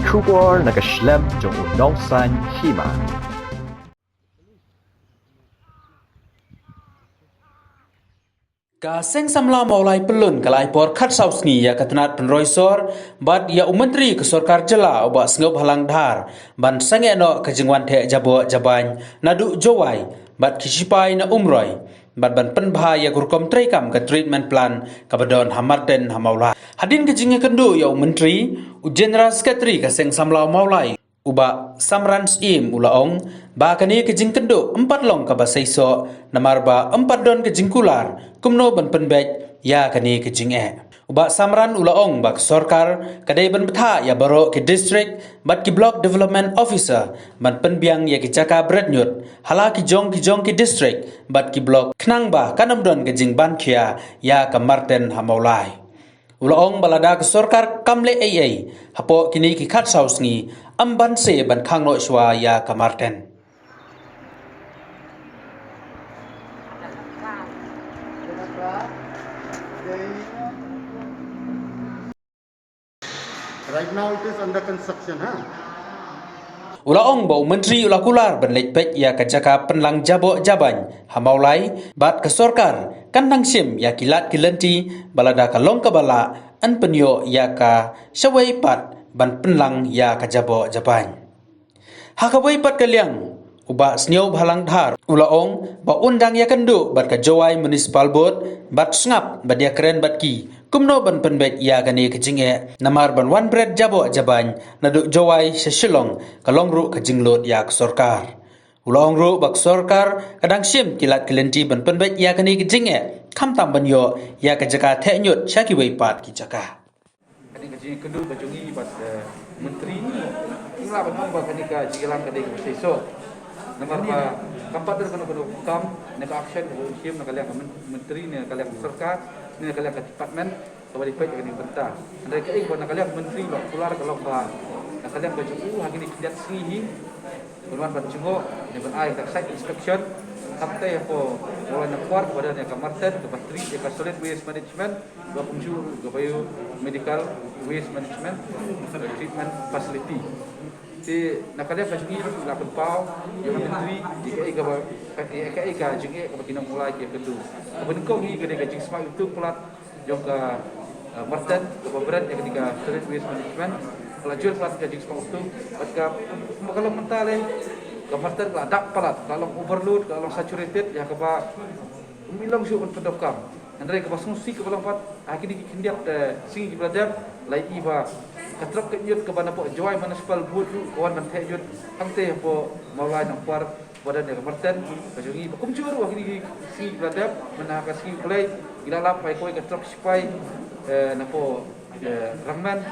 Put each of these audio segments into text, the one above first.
Kubor nakaslem jong unongsan hima. Kaseng samla maulai pelun kalai por khat sausni ya katunat penroisor bad ya umentri ke sorkar jela oba sengop halang dhar ban sange no kejingwan the jabo jabany nadu jowai bad kisipai na umroi bad ban penbha ya gurkom treikam ke treatment plan kabadon hamarten hamaulai hadin kejinge kendu ya umentri u general secretary kaseng samla maulai uba samrans im ulaong ba kani kejing kendu empat long ka basaiso namar ba empat don kejing kular kumno ban penbek ya kani kejing uba samran ulaong ba sorkar kadai ban betha ya baro ke district bat ki block development officer ban penbiang ya ki caka bretnyut hala ki jong ki district bat ki block knang ba kanam don kejing ban khia ya ka marten hamaulai Ulaong balada ke sorkar kamle AA hapo kini ki khat saus ngi amban se ban khang no shwa ya kamarten. Right now it is under construction, huh? Ulaong bau menteri ulakular ban lekpek ya kajaka penlang jabo jabany hamaulai bat ke sorkar kandang sim ya kilat kilenti balada kalong kabala an penyo ya ka shawai pat ban penlang ya kajabo jabany. Hakawai pat kaliang uba sniau bhalang dhar ulaong ba undang ya kendu bat ka jowai municipal board bat sngap bat ya keren bat ki kumno ban penbek ya kani kejinge namar ban one bread jabo jabany nadu jowai sesilong kalong ru kejinglot ya sorkar ulaong ru bak sorkar kadang sim kilat kelenti ban penbek ya kani kejinge kam tam ban yo ya kajaka thenyut chaki wei pat ki jaka kani kejinge kendu bajungi bat menteri ula ban ba kani ka jigelang kadi ka seso namar ba kampat der kono kam ne ka action ko sim na kalian menteri ne kalian sorkar ni kalian ke department kembali pej kini benta andai ke ikut kalian menteri lo keluar kalau ba kalian baju hari ni kiat singi berman ban jungo ni ban ai tak site inspection sampai apa mulai keluar kepada ni kamarten ke bateri ke solid waste management ke penjuru ke bio medical waste management treatment facility si nak kalian baju ni lakukan pau yang menteri jika ika jinge ke kena mulai ke kedua bentuk ni gede gajing smart itu pelat yang ke marten ke beberan yang ketiga solid waste management pelajur pelat gajing smart itu pada kalau mental ke marten ke adap pelat kalau overload kalau saturated ya ke ba milang syu untuk dokam andai ke basungsi ke balampat akhirnya kindiak singi belajar lai iba katrok kenyut ke bana po joy municipal board kawan man thejut angte po maulai nang par pada ne marten bajungi bakum juru akhirnya si belajar menaka si play ila lapai koi katrok sipai napo rangman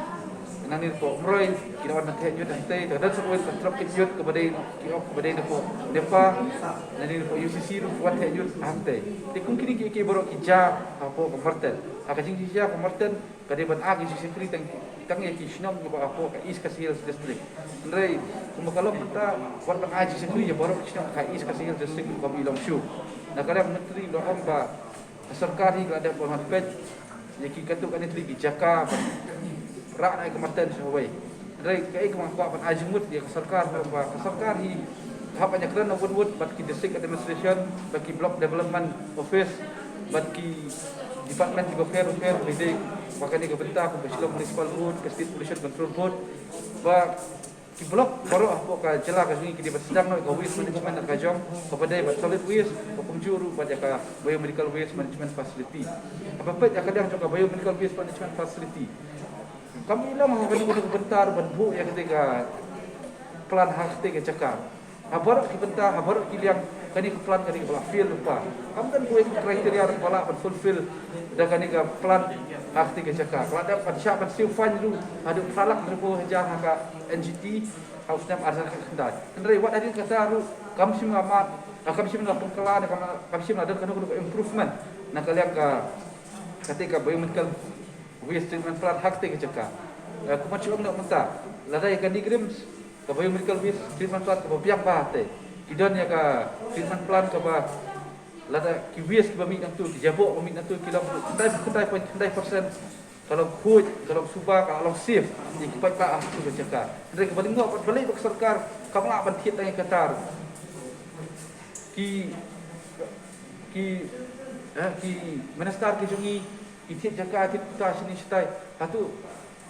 nanir po mroy kinawan man thejut ante dan so katrok kenyut ke badai kiok badai napo depa nanir po UCC ru kuat thejut ante tikung kini ki borok ija apo ke marten akajing ija ke marten kadiban agi si sekri tang ya kisnom ke apo ka is kasil district ndrei kalau kita kuat mengaji sekri ya borok kisnom ka is kasil district ko bilong syu na kada menteri lo amba sarkari ada pemapet ya ki katu kan itu bijaka rak naik ke marten sawai ndrei kai ko kuat pan ajmut ya ke sarkar ba ke sarkar hi hapanya kran wud bagi district administration bagi block development office bagi department juga fair bidai bahkan ni kebentak ke municipal board ke state pollution control board ba ki blok baru apa ka jela ka sini ki sedang no waste management ka jom kepada solid waste hukum juru pada ka biomedical waste management facility apa pet ya kadang juga biomedical waste management facility kami lah mau kebentar benbu ya ketika plan hak ketika cakap habar ki bentar habar ki yang kani ke plan kani ke fill lupa kamu kan kuih kriteria kepala fulfill dan kani ke plan akti ke cakap kalau ada pada siapa siu fan dulu ada falak berpo hajah ka NGT house name ada kendai kendai wat ada kata ru kami semua amat kami semua pengkelan kami semua ada kena improvement nak kalian ke ketika biomedical waste treatment plan hak ke cakap aku macam nak minta ladai kan dikirim ke biomedical waste treatment plan ke biak bahate kidan ya ka treatment plan ke ba lada ki waste ke bami nang tu ki jabok bami nang tu ki lam kendai %, kalau kuat, kalau subah, kalau sif, yang kipat pak tu bercakap. Mereka balik ngok balik ke serkar, kamu apa tiap tanya Qatar. Ki minister ke jungi, tiap jaga tiap kita sini setai. Satu,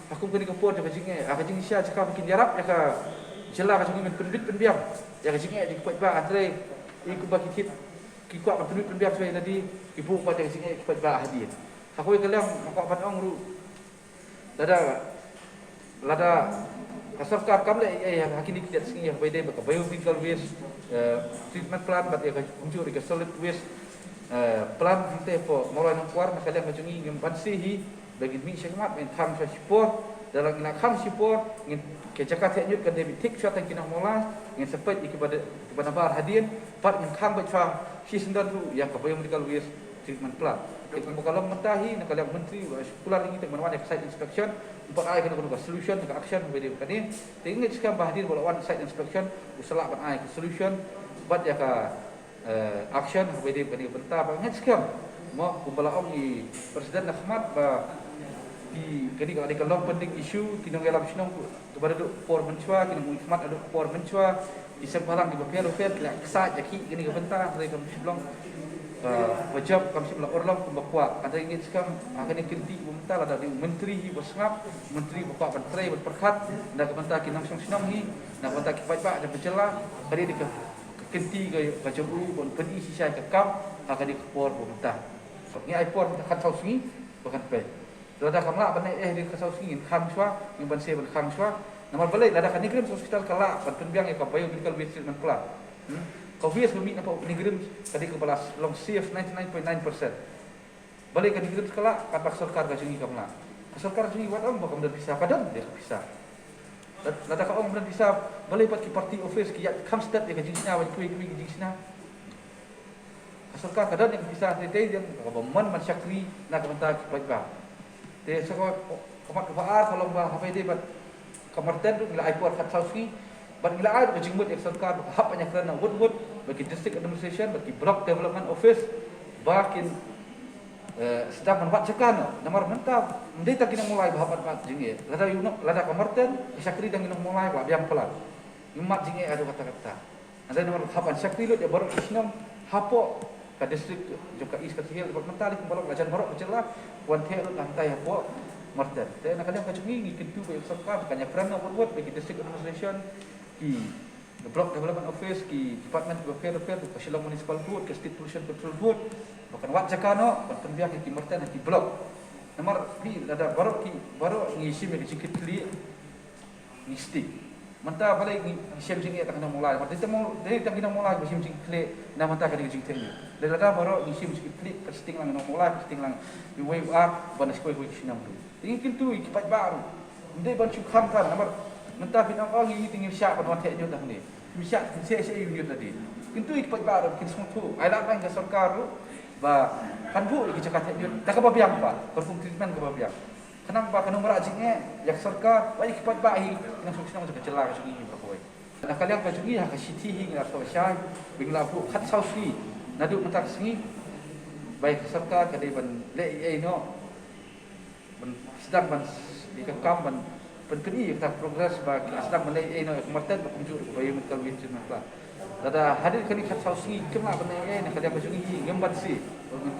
aku kena kepor jaga jinge, aku jinge sia cakap bikin jarap jaga jelas jungi penduduk pendiam. Jaga jinge di kipat pak andre, ikut bagi tiap kikuat penduduk pendiam saya tadi, ibu pada jinge kipat pak hadir. Aku ikaliam makak patong ru. Lada kasarkar kamle yang hakini kita singi yang beda baka biological waste treatment plant bat ya kunjur ke solid waste plan kita po mulai nang kuar nakaliam kajungi ngem pansihi bagi mi syakmat men kham support dalam ina kham support ngin ke jakat nyut kan debi tik shot yang kinang mulai ngin sepet kepada bar hadian pat ngin kham bat si sendan tu yang ke biological waste treatment plant. Kalau mentahi nak kalian menteri sekolah ini tak mana site inspection empat ai kena guna solution ke action beda kan tinggal sekarang bahadir bola one site inspection usalah ban ai ke solution buat ya ke action beda kan bentar banget sekarang mau kumpul om di presiden Ahmad di kini kalau ada kalau penting isu kini dalam sinong kepada duk por mencua kini Ahmad ada por mencua di sempalang di bapian kesat jadi kini bentar dari kami sebelum wajib kami sebelah orang pembawa ada ingin sekarang akan dikinti bentar ada di menteri bersengap menteri bapak menteri berperkat dan kebentar kinang sinong ni nak bentar kipai pak ada berjelah kali di kinti ke kacu pun pedi sisa ke kam akan dikepor bentar ni aipor kat sau sungi bukan pe lada kamla bane di kasau sungi kham swa yang ban se ban kham swa nama balai lada kan nikrim hospital kala ban penbiang ke bayu medical waste treatment plant kau bias bumi apa negeri tadi kepala long safe 99.9%. Balik ke negeri sekala kata serkar gajungi kamla. Serkar gajungi buat apa kamu dah bisa kadang dia bisa. Lada kau orang bisa balik pat ki party office ki kam step dia gajungi sina kui gajungi sina. Serkar kadang yang bisa tete yang government man syakri nak bentar ki baik. Dia sekot komat kefaar kalau apa dia bat kamarten tu bila aipor kat sauski But bila ada kejimut yang serkar hak banyak kerana wood bagi district administration bagi block development office bakin sedang membuat cekan nomor mentah mendeta kena mulai bahapat jinge lada kamarten syakri dan kena mulai ba biang pelan imat jinge ada kata-kata ada nomor hapan syakri lu dia baru isnom hapo ke district joka is ke sihil mentah di balok lajan baru bercelah wan the lu lantai hapo marten dan kadang kacungi gitu bagi serkar banyak kerana wood bagi district administration ki the block development office ki department of affairs ke Shillong municipal board ke state pollution control board bahkan wat jakano penbiak ki merten ki block nomor bi ada baru ngisi me sikit kli mistik menta balik ni sim sing tak kena mulai mata temu dari tak kena mulai sim sing kli na menta ka sing teli dan ada baru ngisi sikit kli testing lang mulai testing lang di wave up banas koi sinam tu ingin tu kipat baru ndai ban chukam kan nomor mentah pinang orang ini tinggal syak pada waktu itu dah ni. Syak saya unit tadi. Itu ikut baru bikin semua tu. Ada apa yang ke serkar tu? Bah kan bu ikut cakap itu. Dah ke babiang pak. Perform treatment ke babiang. Kenapa? Kerana merajingnya yang serkar baik ikut baik dengan sukses macam kecelah sungi ini berkoi. Nah kalian ke sungi hak city hingga atau syai bingla bu kat sausi. Nadu mentah sungi baik serkar kadai ban le no sedang ban dikekam ban penting kita progres bagi asal menai no kemerten berkunjung bagi medical waste treatment. Lada hadir kali kat sausi kena benai nak kada berjungi ngembat si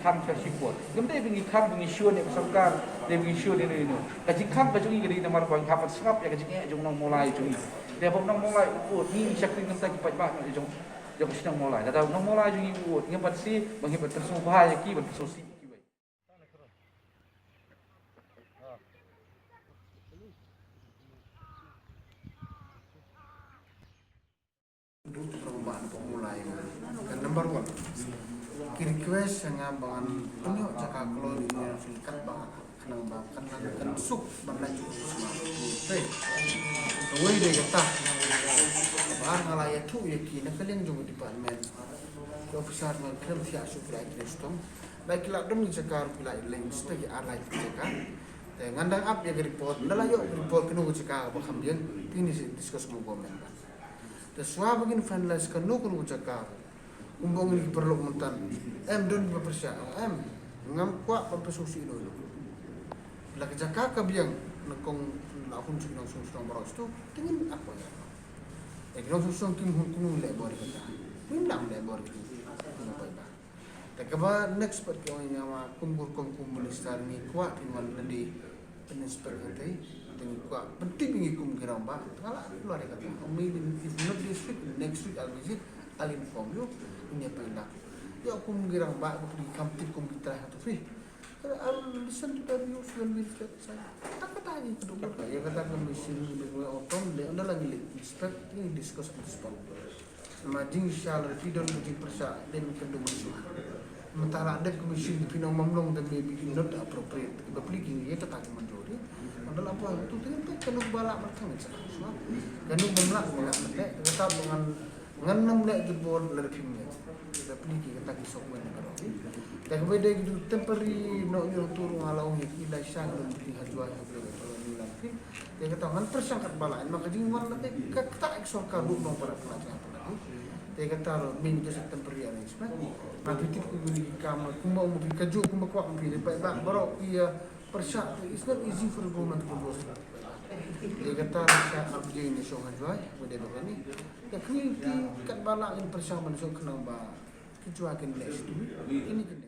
kham cha sipot. Ngemdai bingi kham bingi syuan ni serkar dia bingi syuan ni no. Kaji kham berjungi kali nomor bang hapat sengap ya kaji jong nong mulai jungi. Dia pun nong mulai ni syakri ngenta ki pat jong sedang mulai. Lada nong mulai jungi ngembat si bagi bertersu bahaya ki bertersu perubahan pemulai dan number one request yang bangan punya cakap kalau di singkat banget kenang bahkan kan suk berlanjut semua away deh kata bahan ngalaya tu ya kini kalian juga departemen officer dengan krem siap supply kristom baik kelak demi cakap bila lain sebagai arah cakap ngandang up ya report nelayo report kena cakap bahkan dia ini diskus semua member Teswa begini finalize kan no kuno cakap umbong ini perlu mentan don bepersia ngam kuat pempesusi dulu la kerja biang nakong lahun sing sung boros tu tingin apa ya nong sung kim hun kunung le bor kita minang le bor kita tak ba next part ko nya ma kumbur minister ni kuat timal nadi peninspek nanti dengan kuat penting ni kum kira ba kala luar kata maybe if not this week next week I'll visit I'll inform you ini apa nak ya kum kira ba ko pergi kampung kum kita tu fi I'll listen to the views when we get saya tak kata ni kedua ya kata komisi ni otom le anda lagi inspect ini discuss on the spot majing inshallah tidak mungkin persa dan kedua musuh mentara ada komisi di pinang mamlong dan maybe not appropriate iba pleading ya tetap majority adalah apa itu tu kena balak macam ni semua kena memlak mate tetap dengan 6 lek jebol lerpimnya iba pleading kata kisok mana karo dan beda itu temporary no yo turun alau ni ila sang dan di hajwa ni lagi dia kata kan persangkat balak maka jingwan nanti kata eksor kabu no para pelajar lagi dia kata min ke temporary arrangement nanti tipu guni kamar kumau mo bikaju kumau kuat mo baik bak baru ia persyak it's not easy for the government to do dia kata saya abdi ni so hajwa benda begini ya community kat balak in persyak manusia kena ba kejuakan next ini